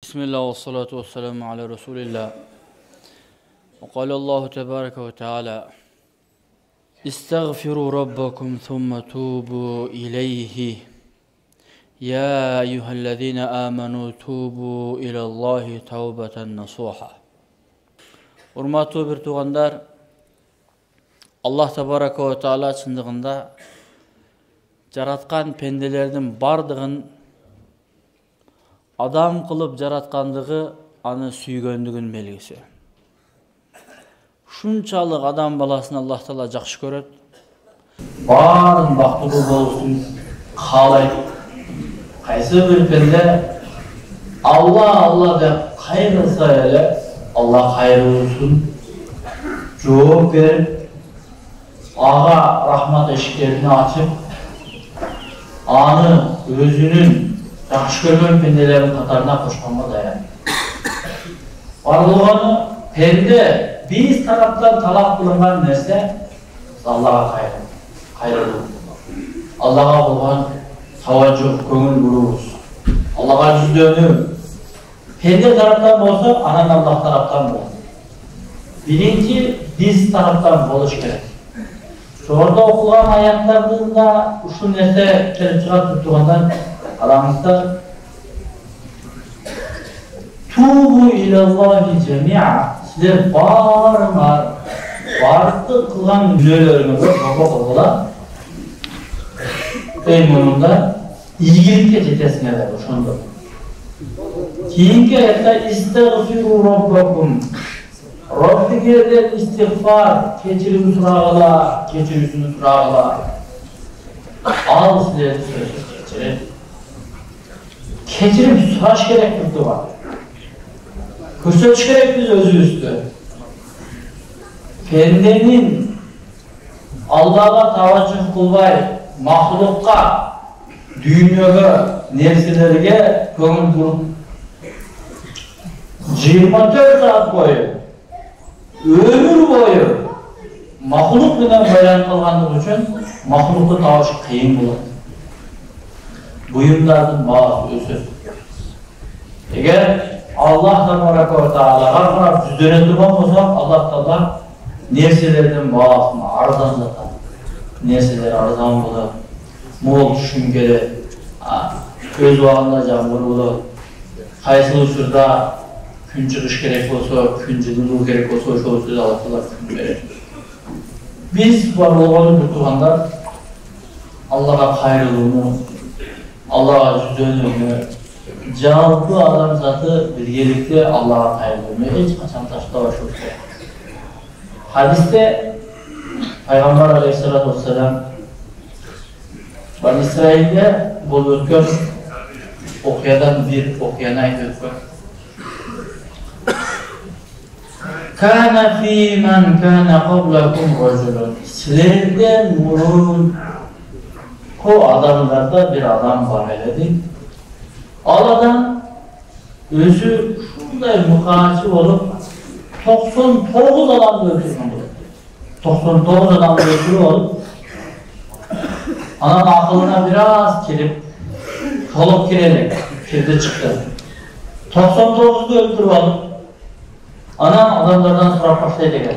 بسم الله والصلاة والسلام على رسول الله وقال الله تبارك وتعالى استغفروا ربكم ثم توبوا إليه يا أيها الذين آمنوا توبوا إلى الله توبة نصوحا. Урматтуу бир туугандар, Аллах Табарака ва Таала чындыгында жараткан пенделердин бардыгын адам кылып жараткандыгы аны сүйгөндүгүн белгиси. Ушунчалык адам баласын Аллах Таала жакшы көрөт. Баарын бактылуу болушун каалайт. Кайсы бир пенде Алла деп кайрылса эле Алла кайрылсын, жооп берип, ага рахмат эшиктерин ачып, аны өзүнүн жакшы көргөн пенделердин катарына кошконго даяр. Барлыгы пенде биз тараптан талап кылынган нерсе Аллага кайрылуу. Аллага болгон таважжух, көңүл буруубуз. Аллага жүздөнүү. Пенде тараптан болсо, анан Аллах тараптан болот. Биринчи биз тараптан болуш керек. Жогоруда окулган аяттардын да ушул нерсе келип чыгат тургандан караңыздар. Тубу илаллахи жамиа. Силер баарыңар бардык кылган күнөөлөрүңөргө тооба кылгыла. Мунда ийгиликке жетесиңер ошондо. Keyingi ayette istagfiru rabbakum. Rabbigерден istihfar, keçirim surağıla, keçirisini surağıla. Al sizleri keçirim. Keçirim suraş gerek tuttu var. Körsetiş gerek biz özü üstü. Pendenin Allah'a tavacıh kılbay, mahlukka, dünyaya, nefsilerine köngül kurup 24 saat boyu, ömür boyu mahluk bilen bayan kılganlık üçün mahluklu tavaş kıyın bular. Buyumlarının bazı özü. Eğer Allah Tebaraka ve Teala'ga karab yüzüne durgan olsa Allah Teala nefsilerden bazısını arzanlatar. Nefsiler arzan bular. Mol düşüngeli, öz vağında jamur bular. Kaysı uçurda gün çıkış gerek olsa, gün çıkılığı gerek olsa o sözü Allah'talar gün verir. Biz var olanı kurtulanlar Allah'a kayrılığını, Allah'a yüzönlüğünü, cevaplı adam zatı birgelikte Allah'a kayrılığını hiç kaçan taşta var şu şey. Hadiste Peygamber Aleyhisselatü Vesselam Bani İsrail'de bu ötken okuyadan bir okuyana ötken Kana fi man kana qablakum rajulun. Sizlerden murun o adamlarda bir adam var eledi. Aladan özü şunday mukaçı olup 99 adamı öldürmem olur. 99 adamı öldürür olup anam akılına biraz kirip tolup kirdi çıktı. 99'u öldürür olup anam adamlardan sorup başlaydı ekan.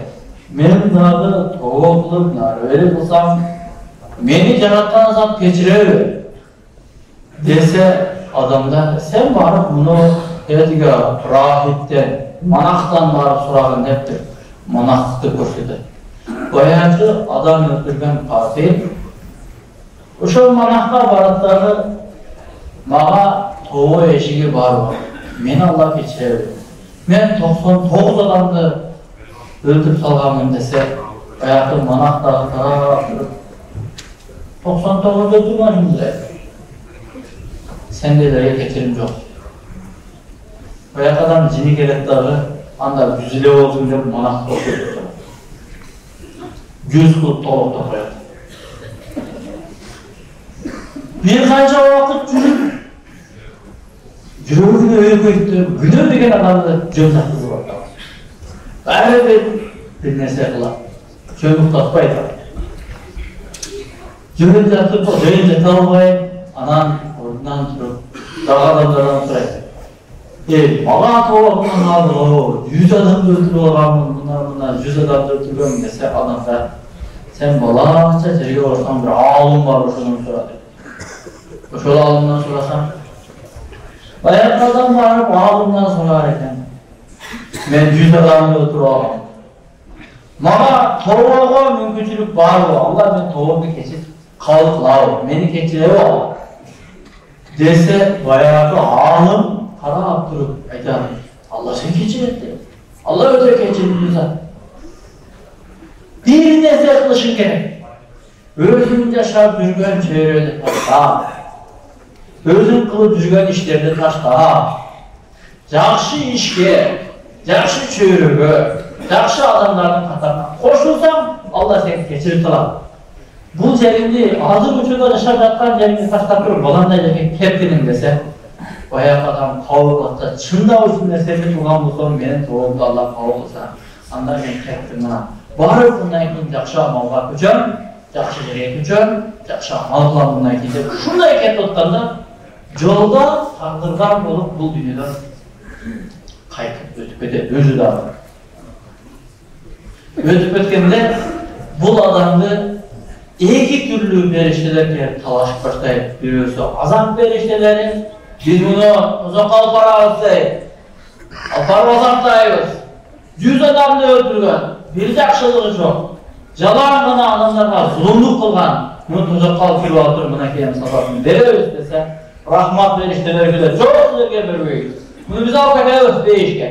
Men dagı tooba kılıp narveri kılsam, meni jaratkan zat keçirebilir dese adamlar, sen barıp bunu etigi rahipten, manaktan barıp soragın heptir. Manaklıkты көрсөтөт. Bayakı adam öldürgen parti, ошол manakka baratları mağa tooba eşigi barba. Meni Allah keçirebilir. Men 99 adamды öldürüp salgamın dese, ayakta manak dağı taraf durup 99 öldürmüşüm de. Sendelerge keçirim yok. Ayak adam cini gerek dağı anda güzile olsun deyip manak koşuyor. Göz kılıp tolukta koyar. Bir kanca vakit Жүрөгүнө өйгөйттү, күнөө деген адамды жөн тартып атат. Баары бир нерсе кылат. Жөн уктатпайт. Жөн тартып, жөн жата албай, анан ордунан туруп, дагы адамдардан сурайт. Mala toğabından aldı o. 100 adam öldürüp olamın, bunlar 100 adam öldürüyorum dese adamda sen balaça terge olsan bir ağlım var oşunun soradı. Oşul ağlımdan sorasam bayağı adam varıp ağlımdan sorar eken. Men 100 adamı öldürüp olamam. Mala toğağa mümkünçülük var o. Allah ben toğumu keçip kalıkla o. Beni keçilevi o. Dese bayağı ağlım para durup aytadi. Allah sen keçiretti. Allah öte keçirdi zat. Bir nezle kılışın gerek. Özün yaşap жүрген çevrede taşta. Özün kılıp жүрген işlerde taşta. Жақшы işke, жақşı çöyrüge, жақşı adamların katarına koşulsam Allah seni keçirip turar. Bu jerimdi hazır uçuda yaşap жатқан jerimdi taştap turup balanda jeke keptinin dese bayağı adam kavuk atsa, çında olsun nesini tuğan bulsam meni tuğumda Allah kavuk olsa anda men keptim bana. Barıp bundan keyin жақшы amalga köçöm, жақшы жерге köçöm, жақшы amal kılam bundan keyin dep şunday ket otkanda jolda taqdırgan bolup bul dünyadan qaytып ötüp ketет özü da. Ötüp ötkende bul adamды iki türlü perişteler gelip talaşıp başlayıp birisi azam perişteleri biz bunu uzak alpara alsayız alpara azaptayız 100 adamды öldürgen bir жақшылығы жоқ жалаң ғана адамдарға зұлымдық қылған мұны тозаққа алып келіп отыр мына кейін сапасын береміз десе рахмат періштелер келеді жоқ сіздерге бермейміз мұны біз алып кетеміз бейішке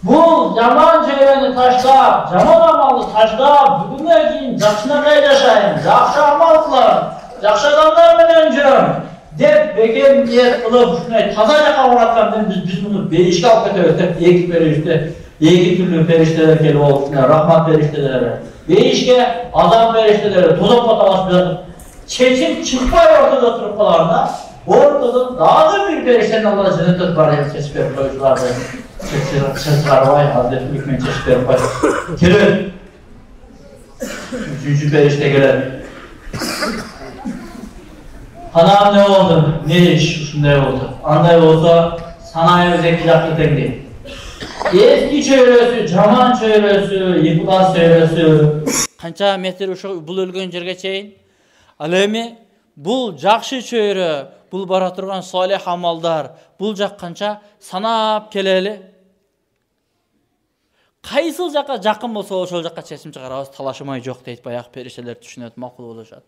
бұл жаман жүйені таштап жаман амалды таштап бүгіннен кейін жақсынақай жашайын жақсы амал қылайын жақсы адамдарменен жүрем деп бекем ниет қылып ушундай таза жаққа бараткандан біз мұны бейішке алып кетеміз деп екі періште iki türlü perişteler gelip olsunlar, rahmat perişteleri, beyişke adam perişteleri, tuzakla talaşıp yatıp, çeçip çıkmay ortada oturup kalanlar, ortada daha da bir periştenin Allah'a cennet etbarıyla çeşip verip koyucular ve çeşitler vay Hazreti Hükmen çeşip verip koyucular. Gelin, üçüncü perişte gelin. Hanım ne oldu, ne iş, şunday oldu, anday olsa sanayi zeki yaptı dengi. Eski çöyrөсү, жаман çöyrөсү, yıkılan çöyrösü. Kança metр ошо бул өлгөн жерге чейин. Ал эми бул жакшы çöyrö, бул бара турган салих амалдар, бул жак канча санап келели. Кайсыл жакка жакын болсо ошол жакка чечим чыгарабыз, талашмай жок дейт баягы периштелер түшүнөт, макул болушат.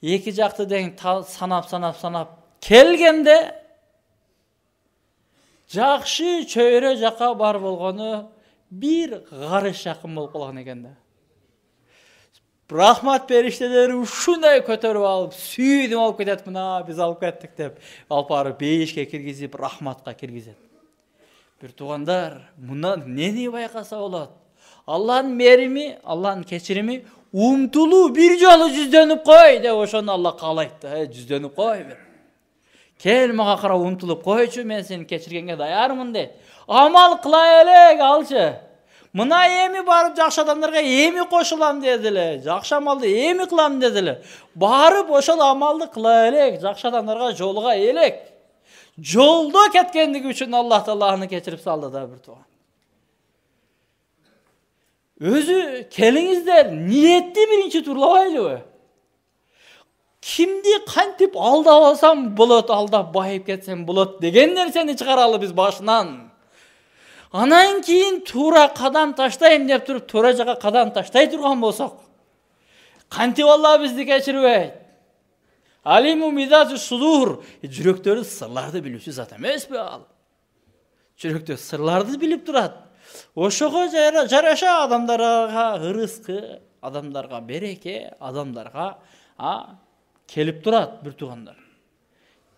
Эки жакты дең санап келгенде жақшы çöyrö жаққа бар болгону bir гарыш жакын болуп калган экен да. Рахмат периштелери ушундай көтөрүп алып, сүйдүм алып кетет, мына биз алып кеттик деп, алып барып бейишке киргизип, рахматка киргизет. Бир туугандар, мындан нени байкаса болот? Алланын мерими, Алланын кечирими умтулуу бир жолу жүздөнүп кой деп ошону Алла каалайт да, жүздөнүп кой бир. Kel mağa qarab umtulup koyçu, men seni keçirgenge dayarmın deyt. Amal kıla elek alçı. Mına emi barıp жақшы adamlarga emi koşulam dediler. Жақшы amaldı emi kılam dediler. Barıp oşal amaldı kıla elek. Жақшы adamlarga joluğa elek. Jolda ketkenligi üçün Allah Allah'ını keçirip saldı da bir tuğan. Özü kelingizler niyetli birinci turlabaylı. Kimdi kantip aldap alsam bolot, aldap bayıp ketsem bolot degen nerseni çıkaralı biz başынан. Anan keyin tuğra kadam taştayım dep turup tuğra jaga kadam taştay turgan bolsok. Kantip Allah bizdi keçiribeyt. Alimu midazu sudur. Жүрөктөрү sırlardı bilүүsü zat emes be al. Жүрөктөр sırlardı bilip turat. Oşoga жараша adamlarga ырыскы, adamlarga береке, adamlarga kelip turat bir tuğanlar.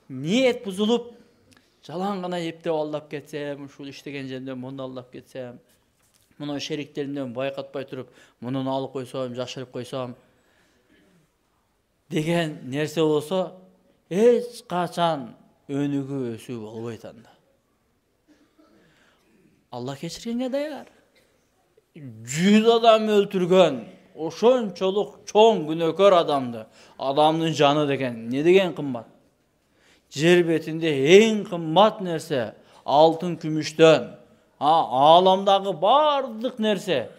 Niyet buzulup, jalan gana eптеп aldap ketsem, uşul iştegen jerinden bunu aldap ketsem, bunu şeriklerimden bayqatpay turup, bunu alıp koysam, jaşırıp koysam, degen nerse olsa, hiç kaçan önügü ösü bolboyt anda. Allah keçirgenge dayar. 100 adam öldürgön, oşonçoluk çoğun günökör adamdı. Adamın canı degen, ne degen kımbat? Jer betinde en kımbat nerse алтын күмүштөн, ааламдагы бардык нерсе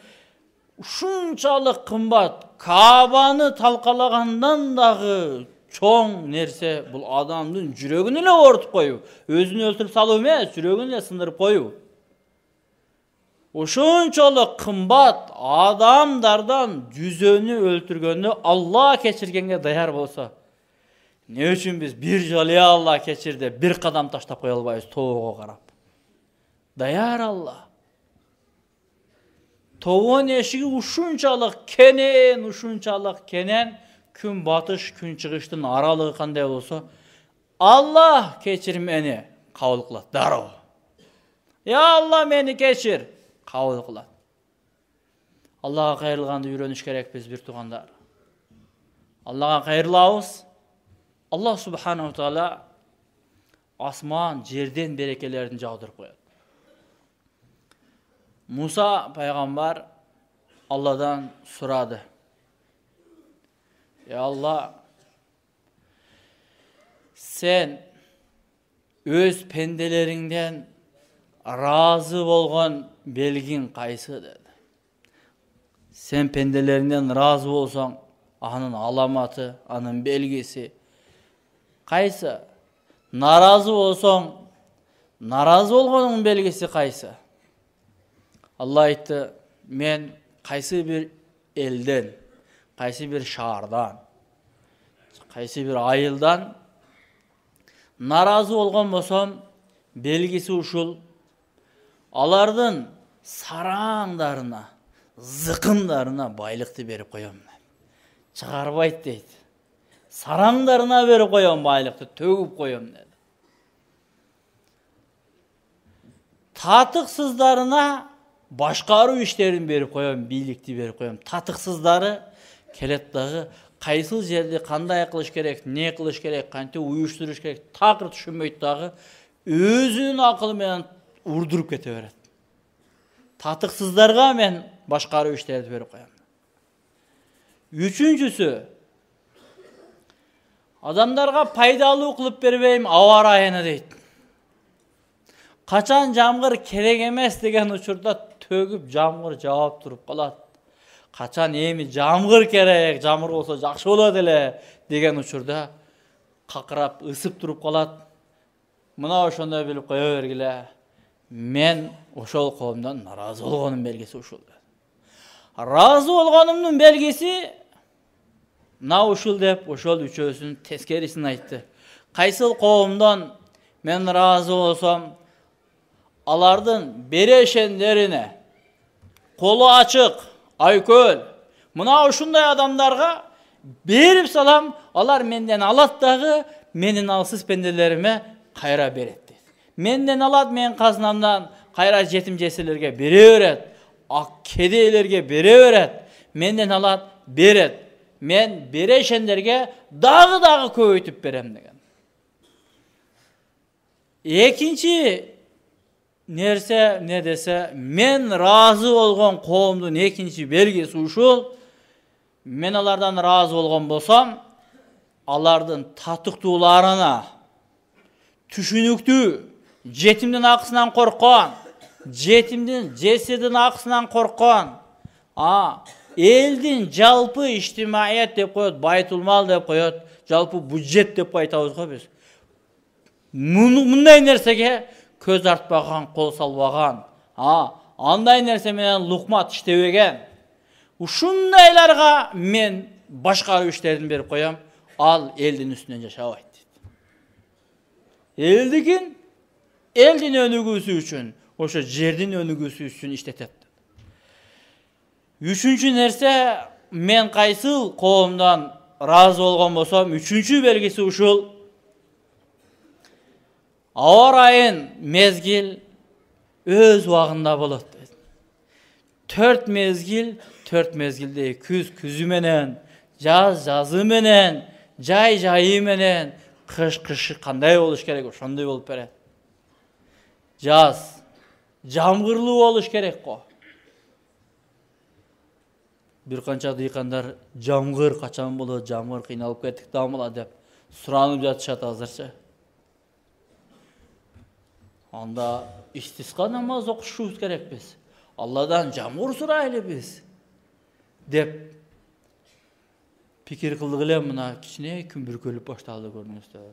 ушунчалык кымбат, Каабаны талкалагандан дагы чоң нерсе бул адамдын жүрөгүн эле ортуп коюу, өзүн өлтүрүп салуу эмес, жүрөгүн эле сындырып коюу. Ошончолук кымбат адамдардан жүзөнү өлтүргөндө Алла кечиргенге даяр болсо, эмне үчүн биз бир жолу Алла кечир деп бир кадам таштап кое албайбыз тоого карап? Даяр Алла. Тоогон эшиги ушунчалык кенен, күн батыш, күн чыгыштын аралыгы кандай болсо, Алла кечир мени кабыл кылат дароо. Я Алла мени кечир, кабыл кылат. Аллага кайрылганды үйрөнүш керекпиз бир туугандар. Аллага кайрылабыз. Алла субханаху таала асман, жерден берекелерин жаудырып коет. Муса пайгамбар Алладан сурады. Ya Allah, sen öz pendelerinden razı bolgan belgin kaysı dedi. Sen pendelerinden razı olsan, anın alamatı, anın belgisi kaysı? Narazı olsan, narazı olganın belgisi kaysı? Allah aytты, men kaysı bir elden, kaysı bir şahardan, kaysı bir ayıldan narazı olgan bolsam, belgisi uşul, alardın sarаңдарына, zıkımlarına baylıktı berip koyam. Çıgarbayt deydi. Sarаңдарına berip koyam baylıktı, tөгüp koyam dedi. Tatıksızlarına başkarуу işlerin berip koyam, bilikti berip koyam. Tatıksızları kelet dağı kayсыл жерде кандай кылыш керек, не кылыш керек, кантип уюштуруш керек, такыр түшүнбөйт дагы өзүнүн акылы менен урдуруп кете берет. Татыксыздарга мен башкаруу иштерди берип коем. Үчүнчүсү, адамдарга пайдалуу кылып бербейм аба ырайыны дейт. Качан жамгыр керек эмес деген учурда төгүп жамгыр жаап туруп калат. Качан эми жамгыр керек, жамгыр болсо жакшы болот эле деген учурда какырап ысып туруп калат. Мына ошондой билип кое бергиле. Мен ошол коомдон наразы болгонум белгиси ушул. Разы болгонумдун белгиси мына ушул деп ошол үчөөсүнүн тескерисин айтты. Кайсыл коомдон мен разы болсом, алардын берешендерине колу ачык, айкөл, мына ушундай адамдарга берип салам, алар менден алат дагы, менин алсыз пенделериме кайра берет. Menden alat men казынамдан, кайра жетим жесирлерге бере берет, ак кедейлерге бере берет, menden alat берет. Мен берешендерге дагы көбөйтүп берем деген. Экинчи нерсе не десе, мен разы болгон коомдун экинчи белгиси ушул. Мен алардан разы болгон болсам, алардын татыктууларына түшүнүктүү, жетимдин акысынан корккон, жетимдин жесирдин акысынан корккон, элдин жалпы иштимаият деп коет, байтулмал деп коет, жалпы бюджет деп айтабыз го биз. Мындай нерсеге көз артпаган, кол салбаган, андай нерсе менен лукмат иштебеген, ушундайларга мен башкаруу иштерин берип коям, ал элдин үстүнөн жашабайт. Элдигин элдин өнүгүүсү үчүн, ошо жердин өнүгүүсү үчүн иштетет. Үчүнчү нерсе, мен кайсыл коомдон разы болгон болсом, үчүнчү белгиси ушул. Аба ырайын мезгил өз убагында болот. 4 мезгил, 4 мезгилде күз күзү менен, жаз жазы менен, жай жайы менен, кыш кышы кандай болуш керек, ошондой болуп берет. Жаз жамгырлуу болуш керек го. Бир канча дыйкандар жамгыр качан болот, жамгыр кыйналып кеттик дамыла деп суранып жатышат азырчы. анда истисқа намаз оқышуымыз керек біз. Алладан жамғыр сұрайлы біз. Деп пикир кылдык эле мына кичине күн бүркөлүп башталды көрүнүстө.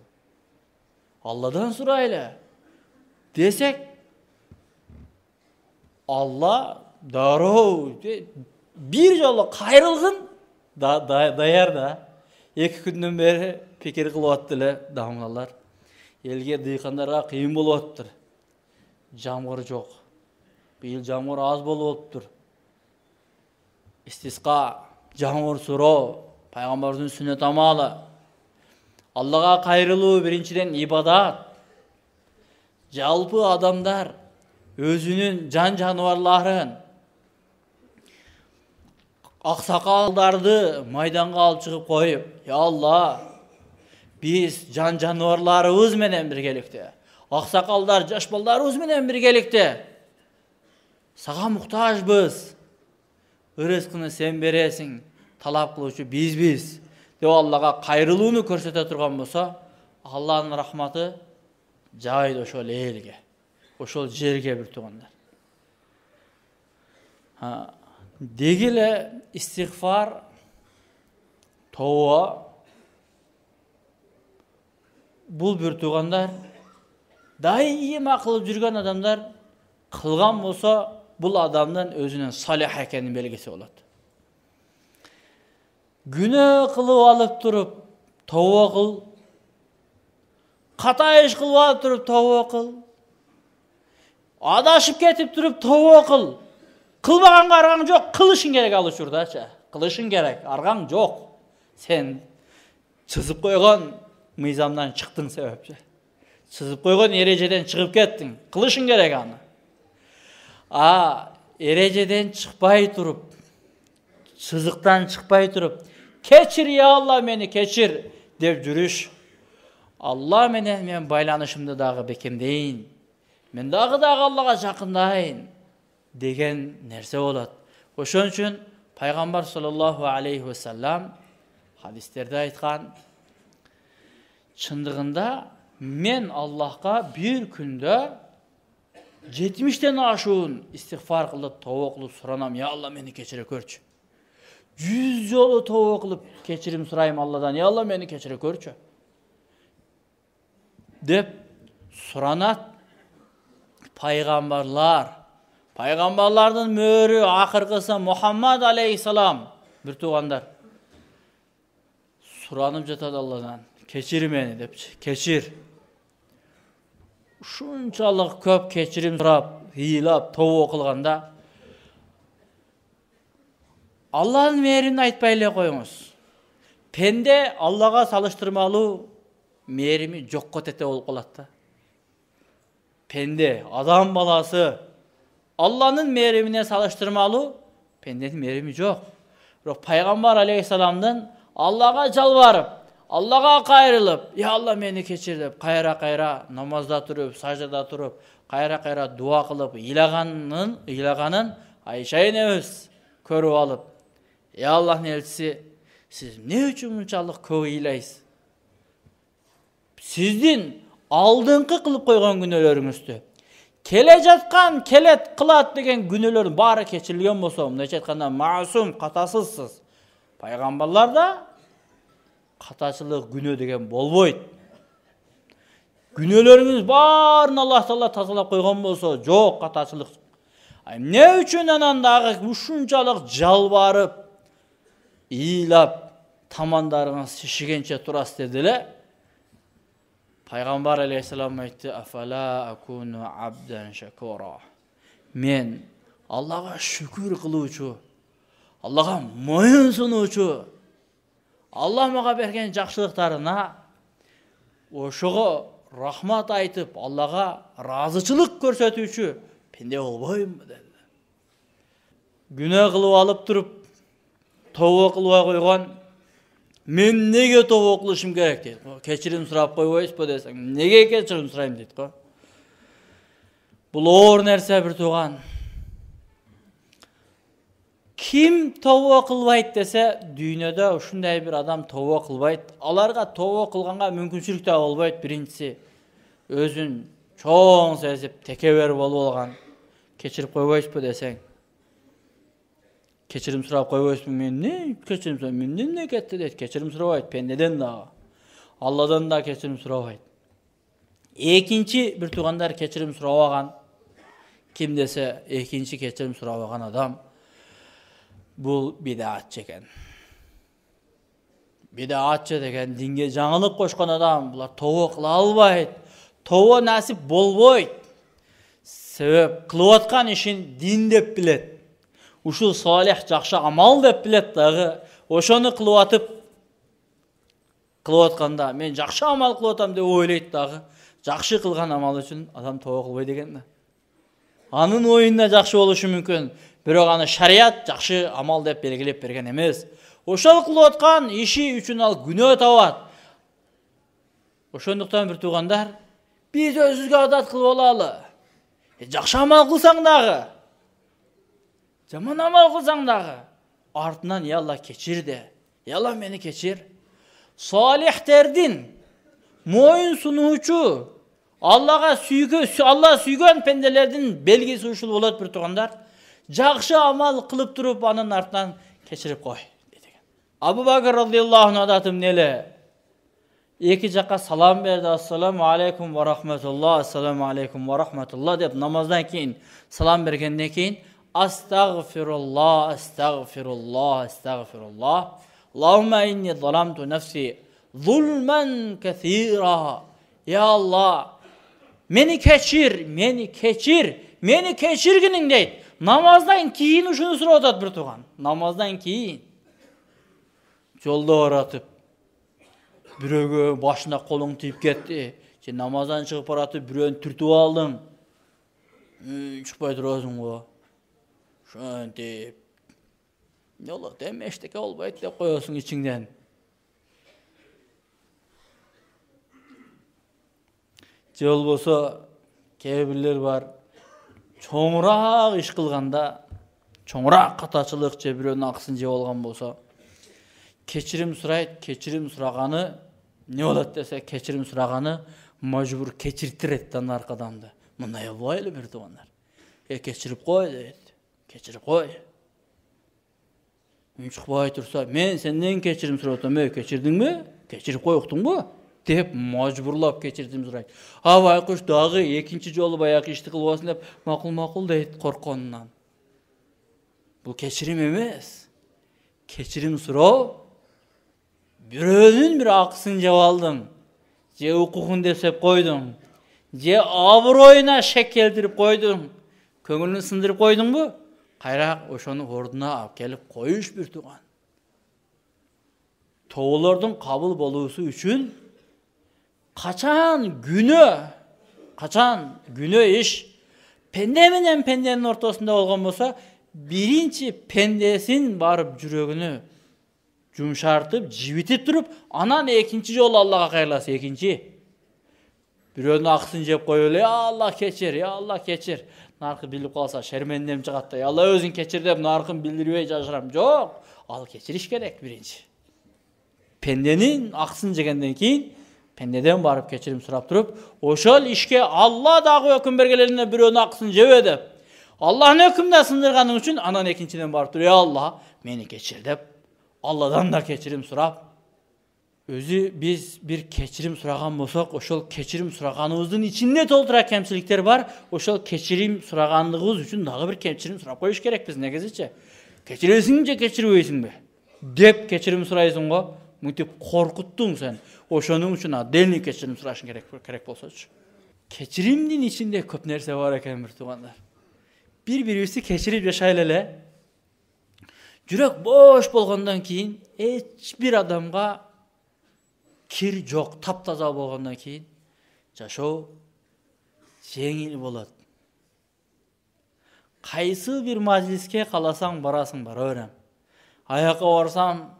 Алладан сурайлы десек, Алла дароо бир жолу кайрылгын даяр да. 2 күндөн бери пикир кылып атты эле дамлалар. Элге дыйкандарга кыйын болуп атыптыр. Жамгыр жок. Быйыл жамгыр аз болуп атыптыр. Истисқа, жамгыр суроо, пайгамбардын сүннөт амалы. Аллага кайрылуу биринчиден ибадат. Жалпы адамдар өзүнүн жан жаныбарларын, аксакалдарды майданга алып чыгып коюп, "Я Алла, биз жан жаныбарларыбыз менен биргеликте, аксакалдар, жаш балдарыбыз менен биргеликте сага муктажбыз. Ырыскыны сен бересиң, талап кылуучу бизбиз" деп Аллага кайрылууну көрсөтө турган болсо, Алланын рахматы жайды ошол элге, ошол жерге бир тугандар. Деги эле истигфар, тооба бул бир тугандар дайыма кылып жүргөн адамдар кылган болсо, бул адамдын өзүнүн салих экенин белгиси болот. Күнөө кылып алып туруп тооба кыл, ката иш кылып алып туруп тооба кыл, адашып кетип туруп тооба кыл. Кылбаганга аргаң жок, кылышың керек ал учурдачы. Кылышың керек, аргаң жок. Сен чызып койгон мыйзамдан чыктың себепчи. Чызып койгон эрежеден чыгып кеттиң. Кылышың керек аны. Эрежеден чыкпай туруп, чызыктан чыкпай туруп, "Кечир я Алла, мени кечир" деп жүрүш. Алла менен мен байланышымды дагы бекемдейин. Мен дагы Аллага жакындайын деген нерсе болот. Ошон үчүн пайгамбар саллаллаху алейхи ва саллам хадистерде айткан, чындыгында мен Аллахка бир күндө 70тен ашуун истигфар кылып, тооба кылып суранам. "Я Алла, мени кечире көрчү." 100 жолу тооба кылып кечирим сурайм Алладан. "Я Алла, мени кечире көрчү" деп суранат. Пайгамбарлардын мөөрү акыркысы Мухаммад алейхиссалам бир тугандар суранып жатат Алладан, "Кечир мени" депчи. Кечир. Ушунчалык көп кечирим сурап, ыйлап, тооба кылганда Алланын мээримин айтпай эле коюңуз. Пенде Аллага салыштырмалуу мээрими жокко тете болуп калат да. Пенде, адам баласы Алланын мээримине салыштырмалуу пенденин мээрими жок. Бирок пайгамбар алейхиссаламдын Аллага жалбарып, Аллага кайрылып, "Я Алла, мени кечир" деп кайра намазда туруп, саждада туруп, кайра дуа кылып ыйлаганын Айша энебиз көрүп алып, "Я Аллахтын элчиси, сиз эмне үчүн мынчалык көп ыйлайсыз? Сиздин алдыңкы кылып койгон күнөөлөрүңүздү, келе жаткан келет кылат деген күнөөлөрдүн баары кечирилген болсо, мындайча айтканда маасум, катасызсыз. Пайгамбарларда катачылык күнөө деген болбойт. Күнөөлөрүңүз баарын Аллах Таала тазалап койгон болсо, жок катачылык. Эмне үчүн анан дагы ушунчалык жалбарып, ыйлап, тамандарыңыз шишигенче турасыз" деди эле. Пайгамбар алейхиссалам айтты, "Афала акуну абдан шакура." Мен Аллага шүкүр кылуучу, Аллага моюн сунуучу, Алла мага берген жакшылыктарына ошого рахмат айтып, Аллага разычылык көрсөтүүчү пенде болбоймбу деди. Күнөө кылып алып туруп, тооба кылбай койгон, "Мен неге тооба кылышым керек" дейт. "Кечирим сурап койбойсузбу" десең, "Неге кечирим сурайм" дейт го. Бул оор нерсе бир туган. Ким тооба кылбайт десе, дүйнөдө ушундай бир адам тооба кылбайт. Аларга тооба кылганга мүмкүнчүлүк да болбойт. Биринчиси, өзүн чоң сезип текебер болуп алган кечирип койбойсузбу десең, кечирим сурап койбойсузбу? Мен не кечирим сурап, менден эмне кетти дейт. Кечирим сурабайт, пендеден дагы, Алладан да кечирим сурабайт. Экинчи бир туугандар кечирим сурабаган ким десе, экинчи кечирим сурабаган адам бул бидаатчы экен. Бидаатчы деген динге жаңылык кошкон адам. Булар тобо кыла албайт, тобо насип болбойт. Себеп кылып аткан ишин дин деп билет. Ушул салих жакшы амал деп билет дагы. Ошону кылып атып, кылып атканда мен жакшы амал кылып атам деп ойлойт дагы. Жакшы кылган амал үчүн адам тобо кылбайт экен да. Анын оюнда жакшы болушу мүмкүн, бирок аны шарият жакшы амал деп белгилеп берген эмес. Ошол кылып аткан иши үчүн ал күнөө табат. Ошондуктан бир туугандар, биз өзүбүзгө адат кылып алалы. Жакшы амал кылсаң дагы, жаман амал кылсаң дагы, артынан я Алла кечир де, я Алла мени кечир. Салихтердин моюн сунуучу, Аллага Алла сүйгөн пенделердин белгиси ушул болот бир туугандар. Жакшы амал кылып туруп анын артынан кечирип кой деген. Абу Бакыр радыйаллаху анху адатым неле? Эки жакка салам берди. Ассаламу алейкум ва рахматуллах, ассаламу алейкум ва рахматуллах деп намаздан кийин салам бергенден кийин астагфируллах, астагфируллах, астагфируллах. Аллахумма инни заламту нафси zulman kathira. Ya Allah, meni keçir, meni keçir, meni keçirginin deyt. Namazdan keyin uşunu surap atat bir tuğan. Namazdan keyin. Jolda baratıp, bürögö başına kolun tiyip ketti. Sen namazdan çıkıp baratıp büröğün türtüp aldın. Çıkpay durasın o. Şöyle deyip, yola demeşteki olbayt deyip koyuyorsun içinden. Же болбосо кээ бирлер бар, чоңураак иш кылганда, чоңураак катачылык же бирөөнүн акысын жеп алган болсо, кечирим сурайт. Кечирим сураганы не болот десе, кечирим сураганы мажбур кечиртирет аркы адамды. Мындай болбой эле бир туугандар. Кечирип кой дейт. Кечирип кой. Мен чыкпай турса, мен сенден кечирим сурап атам. Кечирдиңби? Кечирип кой, уктуңбу? Деп мажбурлап кечирдим сурайт. Байкуш дагы экинчи жолу баягы ишти кылбасын деп макул дейт коркконунан. Бул кечирим эмес. Кечирим суроо бирөөнүн бир акысын жеп алдың, же укугун десеп койдуң, же аброюна шек келтирип койдуң, көңүлүн сындырып койдуңбу? Кайра ошону ордуна алып келип коюш бир тууган. Тоолордун кабыл болуусу үчүн качан күнөө иш пенде менен пенденин ортосунда болгон болсо, биринчи пендесин барып жүрөгүнө жумшартып, жибитип туруп, анан экинчи жолу Аллага кайрыласы. Экинчи бирөөнүн акысын жеп коюп эле, я Алла кечир, я Алла кечир. Наркы билип калса шермендем чыгат да, я Алла өзүң кечир деп наркын билдирбей жашырам. Жок, ал кечириш керек биринчи. Пенденин акысын жегенден кийин пендеден барып кечирим сурап туруп, ошол ишке Алла дагы өкүм бергенлерине бирөөнүн акысын жебе деп, Алланын өкүмүнө сындырганың үчүн анан экинчиден барып туруп, я Алла, мени кечир деп, Алладан да кечирим сурап, өзү биз бир кечирим сураган болсок, ошол кечирим сураганыбыздын ичинде толтура кемчиликтер бар. Ошол кечирим сураганыбыз үчүн дагы бир кечирим сурап коюш керекпиз. Негизичи, кечиресиң же кечирбейсиңби деп кечирим сурайсың го, мынтип коркуттуң сен. Ошонун үчүн отдельный кечирим сурашың керек болсочу. Кечиримдин ичинде көп нерсе бар экен бир туугандар. Бири-бирибизди кечирип жашайлы эле. Жүрөк бош болгондон кийин, эч бир адамга кир жок, таптаза болгондон кийин жашоо жеңил болот. Кайсы бир мажлиске каласаң барасың, бара берем. Аяка барсам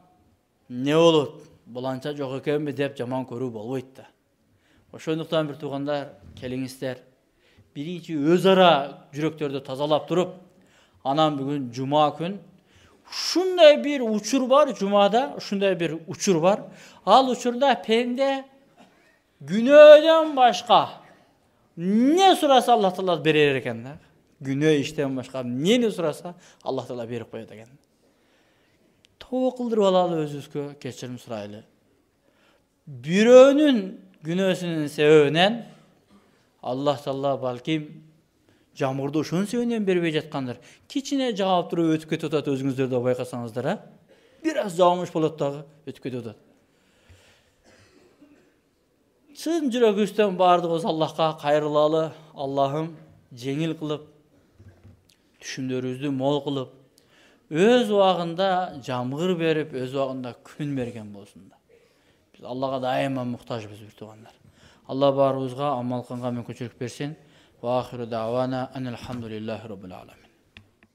не болот? Буланча жок экенби деп жаман көрүү болбойт да. Ошондуктан бир туугандар, келиңиздер, биринчи өз ара жүрөктөрдү тазалап туруп, анан бүгүн жума күн, ушундай бир учур бар, жумада ушундай бир учур бар. Ал учурда пенде күнөөдөн башка ne surasa Allah Taala berer eken da. Günөө işten başka neni surasa Allah Taala berip koyat eken. Tövbe kıldırıp alalı özüzgө kechirim suraylı. Biröөнүн günөөsүнүн себебинен Allah Taala balkim жамырды ошонун себебинен бербей жаткандыр. Кичине жаап туруп өтүп кетип атат, өзүңүздөр да байкасаңыздар, а? Бир аз жаамыш болот дагы өтүп кетип атат. Чын жүрөгүбүздөн баардыгыбыз Аллахка кайрылалы, Аллахым жеңил кылып, түшүмдөрүбүздү мол кылып, өз убагында жамгыр берип, өз убагында күн берген болсун да. Биз Аллага дайыма муктажбыз, бир туугандар. Алла баарыбызга амал кылганга мүмкүнчүлүк берсин. Ва ахиру дa'wana anil hamdulillahi rabbil alamin.